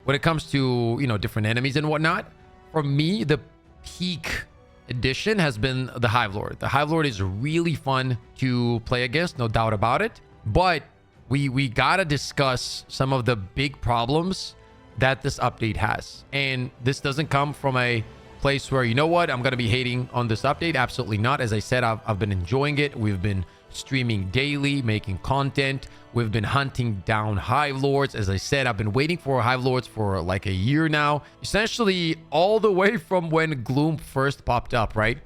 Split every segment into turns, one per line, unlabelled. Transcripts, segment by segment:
when it comes to, you know, different enemies and whatnot. For me, the peak edition has been the Hive Lord. The Hive Lord is really fun to play against, no doubt about it. But we gotta discuss some of the big problems that this update has. And this doesn't come from a place where, you know what, I'm gonna be hating on this update. Absolutely not. As I said, I've been enjoying it. We've been streaming daily, making content. We've been hunting down Hive Lords. As I said, I've been waiting for Hive Lords for like a year now, essentially all the way from when Gloom first popped up, right?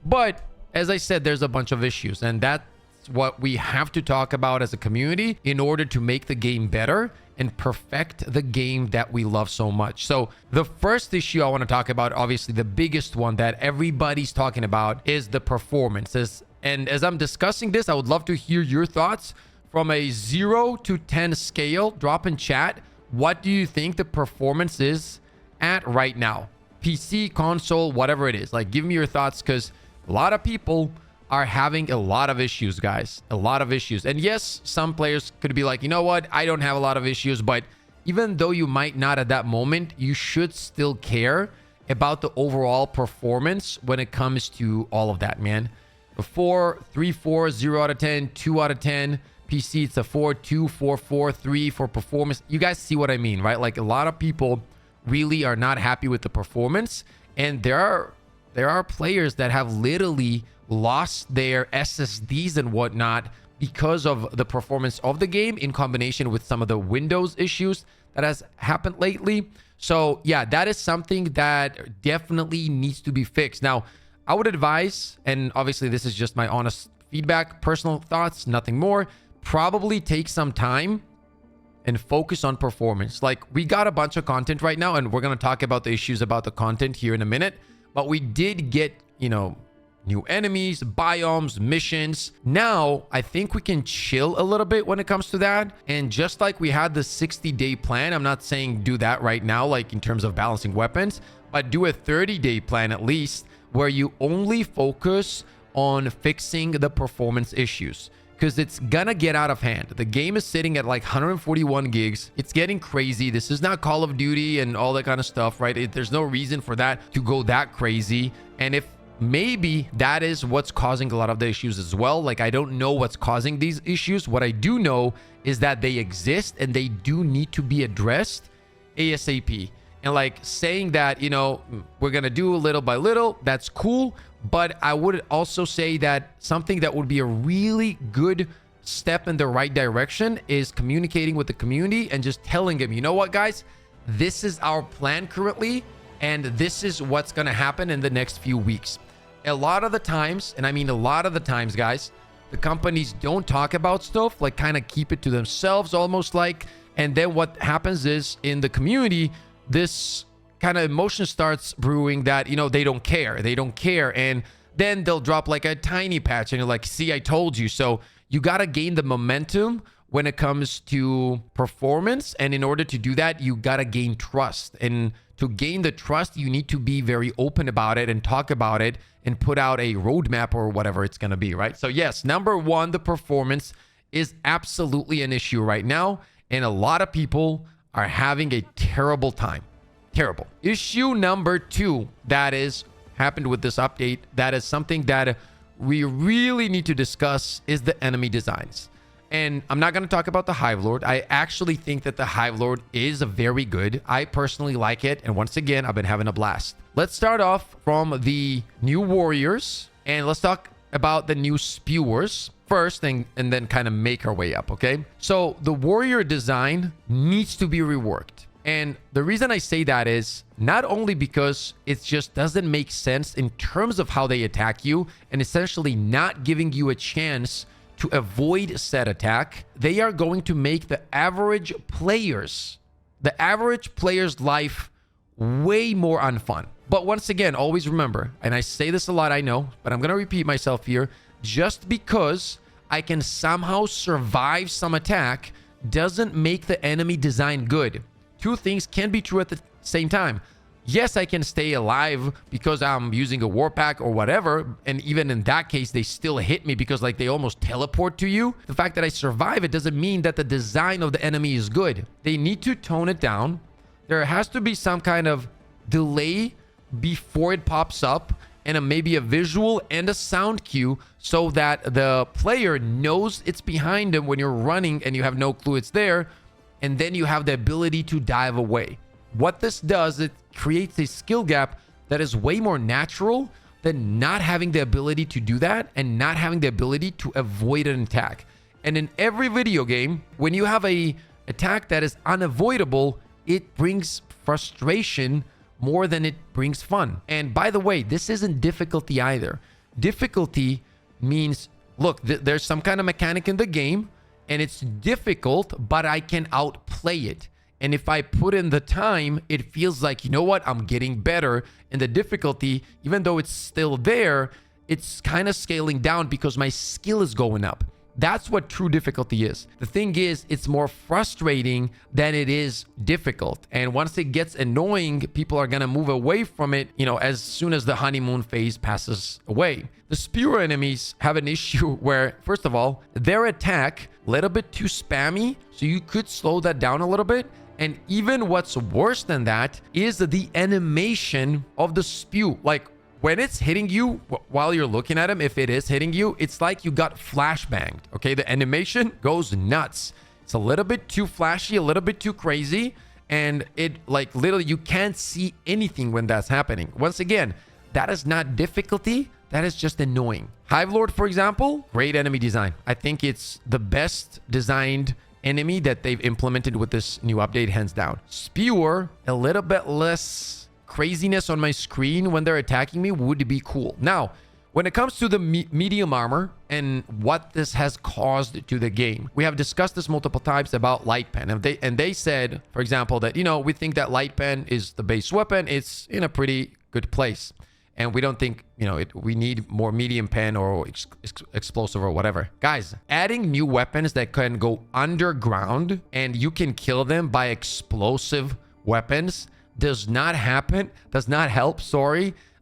But as I said, there's a bunch of issues, and that's what we have to talk about as a community in order to make the game better and perfect the game that we love so much. So the first issue I want to talk about, obviously the biggest one that everybody's talking about, is the performances. And as I'm discussing this, I would love to hear your thoughts from a 0 to 10 scale. Drop in chat. What do you think the performance is at right now? PC, console, whatever it is. Like, give me your thoughts, because a lot of people are having a lot of issues, guys. A lot of issues. And yes, some players could be like, you know what? I don't have a lot of issues. But even though you might not at that moment, you should still care about the overall performance when it comes to all of that, man. A 4, 3, 4, 0 out of 10, 2 out of 10. PC, it's a 4, 2, 4, 4, 3 for performance. You guys see what I mean, right? Like, a lot of people really are not happy with the performance. And there are players that have literally lost their SSDs and whatnot because of the performance of the game, in combination with some of the Windows issues that has happened lately. So yeah, that is something that definitely needs to be fixed. Now, I would advise, and obviously this is just my honest feedback, personal thoughts, nothing more, probably take some time and focus on performance. Like, we got a bunch of content right now, and we're going to talk about the issues about the content here in a minute, but we did get, you know, new enemies, biomes, missions. Now, I think we can chill a little bit when it comes to that. And just like we had the 60-day plan, I'm not saying do that right now, like in terms of balancing weapons, but do a 30-day plan at least, where you only focus on fixing the performance issues, because it's gonna get out of hand. The game is sitting at like 141 gigs. It's getting crazy. This is not Call of Duty and all that kind of stuff, right? There's no reason for that to go that crazy. And if maybe that is what's causing a lot of the issues as well. Like, I don't know what's causing these issues. What I do know is that they exist and they do need to be addressed ASAP. And like, saying that, you know, we're going to do little by little, that's cool. But I would also say that something that would be a really good step in the right direction is communicating with the community and just telling them, you know what, guys, this is our plan currently, and this is what's going to happen in the next few weeks. A lot of the times, and I mean a lot of the times, guys, the companies don't talk about stuff, like kind of keep it to themselves almost like. And then what happens is, in the community, this kind of emotion starts brewing that, you know, they don't care. And then they'll drop like a tiny patch and you're like, see, I told you. So you got to gain the momentum when it comes to performance. And in order to do that, you got to gain trust. And to gain the trust, you need to be very open about it and talk about it and put out a roadmap or whatever it's going to be, right? So yes, number one, the performance is absolutely an issue right now. And a lot of people are having a terrible time. Terrible. Issue number two that is happened with this update, that is something that we really need to discuss, is the enemy designs. And I'm not going to talk about the Hive Lord. I actually think that the Hive Lord is very good. I personally like it. And once again, I've been having a blast. Let's start off from the new warriors, and let's talk about the new spewers first, and then kind of make our way up, okay? So the warrior design needs to be reworked. And the reason I say that is not only because it just doesn't make sense in terms of how they attack you, and essentially not giving you a chance to avoid said attack, they are going to make the average player's life way more unfun. But once again, always remember, and I say this a lot, I know, but I'm going to repeat myself here, just because I can somehow survive some attack doesn't make the enemy design good. Two things can be true at the same time. Yes, I can stay alive because I'm using a war pack or whatever. And even in that case, they still hit me because like they almost teleport to you. The fact that I survive, it doesn't mean that the design of the enemy is good. They need to tone it down, there has to be some kind of delay before it pops up, and maybe a visual and a sound cue so that the player knows it's behind them when you're running and you have no clue it's there, and then you have the ability to dive away. What this does, it creates a skill gap that is way more natural than not having the ability to do that and not having the ability to avoid an attack. And in every video game, when you have a attack that is unavoidable, it brings frustration more than it brings fun. And by the way, this isn't difficulty either. Difficulty means, look, there's some kind of mechanic in the game and it's difficult, but I can outplay it. And if I put in the time, it feels like, you know what, I'm getting better. And the difficulty, even though it's still there, it's kind of scaling down because my skill is going up. That's what true difficulty is. The thing is, it's more frustrating than it is difficult. And once it gets annoying, people are going to move away from it, you know, as soon as the honeymoon phase passes away. The Spewer enemies have an issue where, first of all, their attack a little bit too spammy. So you could slow that down a little bit. And even what's worse than that is the animation of the spew. Like, when it's hitting you while you're looking at him, if it is hitting you, it's like you got flashbanged. Okay, the animation goes nuts. It's a little bit too flashy, a little bit too crazy, and it, like, literally you can't see anything when that's happening. Once again, that is not difficulty, that is just annoying. Hive Lord, for example, great enemy design. I think it's the best designed enemy that they've implemented with this new update, hands down. Spewer, a little bit less craziness on my screen when they're attacking me would be cool. Now, when it comes to the medium armor and what this has caused to the game, we have discussed this multiple times about light pen. And they said, for example, that, you know, we think that light pen is the base weapon. It's in a pretty good place. And we don't think, you know, we need more medium pen or explosive or whatever. Guys, adding new weapons that can go underground and you can kill them by explosive weapons does not help,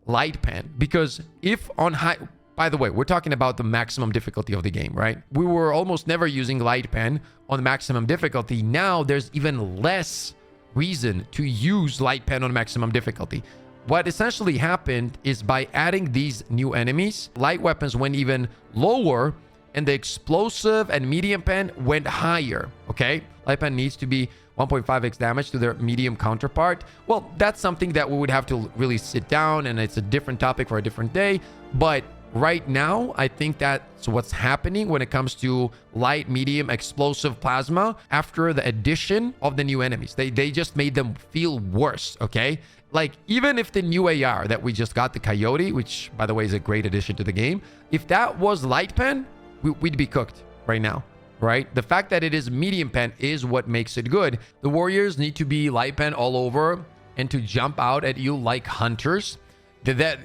light pen. Because if on high, by the way, we're talking about the maximum difficulty of the game, right? We were almost never using light pen on maximum difficulty. Now there's even less reason to use light pen on maximum difficulty. What essentially happened is by adding these new enemies, light weapons went even lower and the explosive and medium pen went higher. Okay, light pen needs to be 1.5x damage to their medium counterpart. Well, that's something that we would have to really sit down, and it's a different topic for a different day. But right now, I think that's what's happening when it comes to light, medium, explosive plasma after the addition of the new enemies. They just made them feel worse, okay? Like, even if the new AR that we just got, the Coyote, which, by the way, is a great addition to the game, if that was light pen, we'd be cooked right now. Right? The fact that it is medium pen is what makes it good. The warriors need to be light pen all over and to jump out at you like hunters. They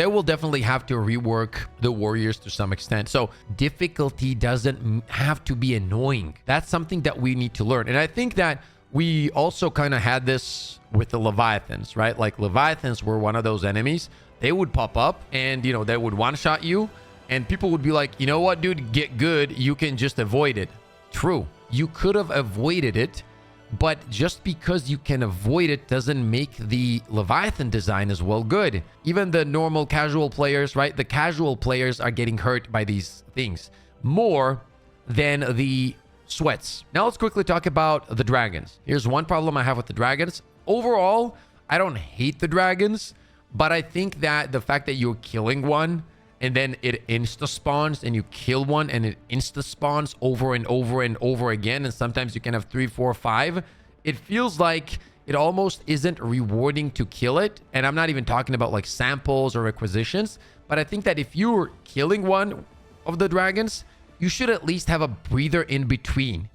will definitely have to rework the warriors to some extent. So difficulty doesn't have to be annoying. That's something that we need to learn. And I think that we also kind of had this with the Leviathans, right? Like, Leviathans were one of those enemies. They would pop up and, you know, they would one-shot you. And people would be like, you know what, dude, get good. You can just avoid it. True. You could have avoided it. But just because you can avoid it doesn't make the Leviathan design as well good. Even the normal casual players, right? The casual players are getting hurt by these things more than the sweats. Now let's quickly talk about the dragons. Here's one problem I have with the dragons. Overall, I don't hate the dragons. But I think that the fact that you're killing one and then it insta spawns and you kill one and it insta spawns over and over and over again, and sometimes you can have 3, 4, 5, it feels like it almost isn't rewarding to kill it. And I'm not even talking about like samples or requisitions, but I think that if you're killing one of the dragons, you should at least have a breather in between,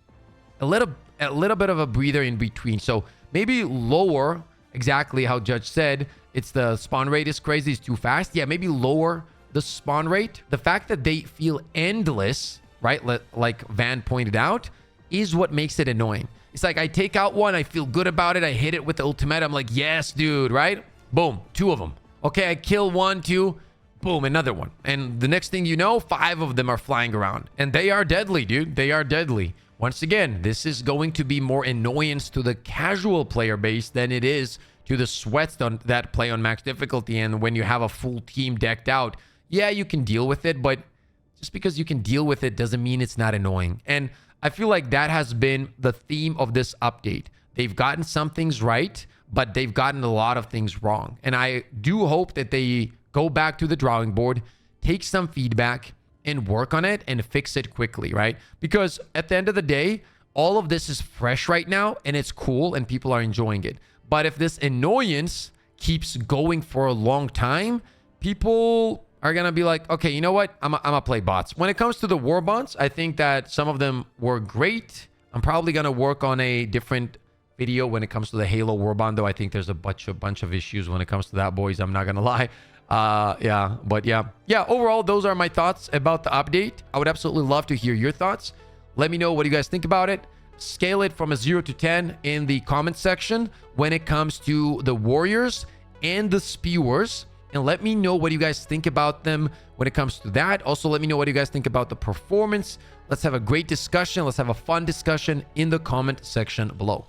a little bit of a breather in between. So maybe lower, exactly how Judge said, it's the spawn rate is crazy, it's too fast. Yeah, maybe lower the spawn rate. The fact that they feel endless, right, like Van pointed out, is what makes it annoying. It's like, I take out one, I feel good about it, I hit it with the ultimate, I'm like, yes, dude, right? Boom, 2 of them. Okay, I kill 1, 2, boom, another one. And the next thing you know, 5 of them are flying around. And they are deadly, dude. They are deadly. once again, this is going to be more annoyance to the casual player base than it is to the sweats that play on max difficulty. And when you have a full team decked out, yeah, you can deal with it, but just because you can deal with it doesn't mean it's not annoying. And I feel like that has been the theme of this update. They've gotten some things right, but they've gotten a lot of things wrong. And I do hope that they go back to the drawing board, take some feedback, and work on it and fix it quickly, right? Because at the end of the day, all of this is fresh right now and it's cool and people are enjoying it. But if this annoyance keeps going for a long time, people are going to be like, okay, you know what? I'm gonna play bots. When it comes to the war bots, I think that some of them were great. I'm probably going to work on a different video when it comes to the Halo Warbond, though. I think there's a bunch of issues when it comes to that, boys. I'm not going to lie. Yeah, overall, those are my thoughts about the update. I would absolutely love to hear your thoughts. Let me know what you guys think about it. Scale it from a 0 to 10 in the comment section when it comes to the warriors and the spewers, and let me know what you guys think about them when it comes to that. Also, let me know what you guys think about the performance. Let's have a great discussion. Let's have a fun discussion in the comment section below.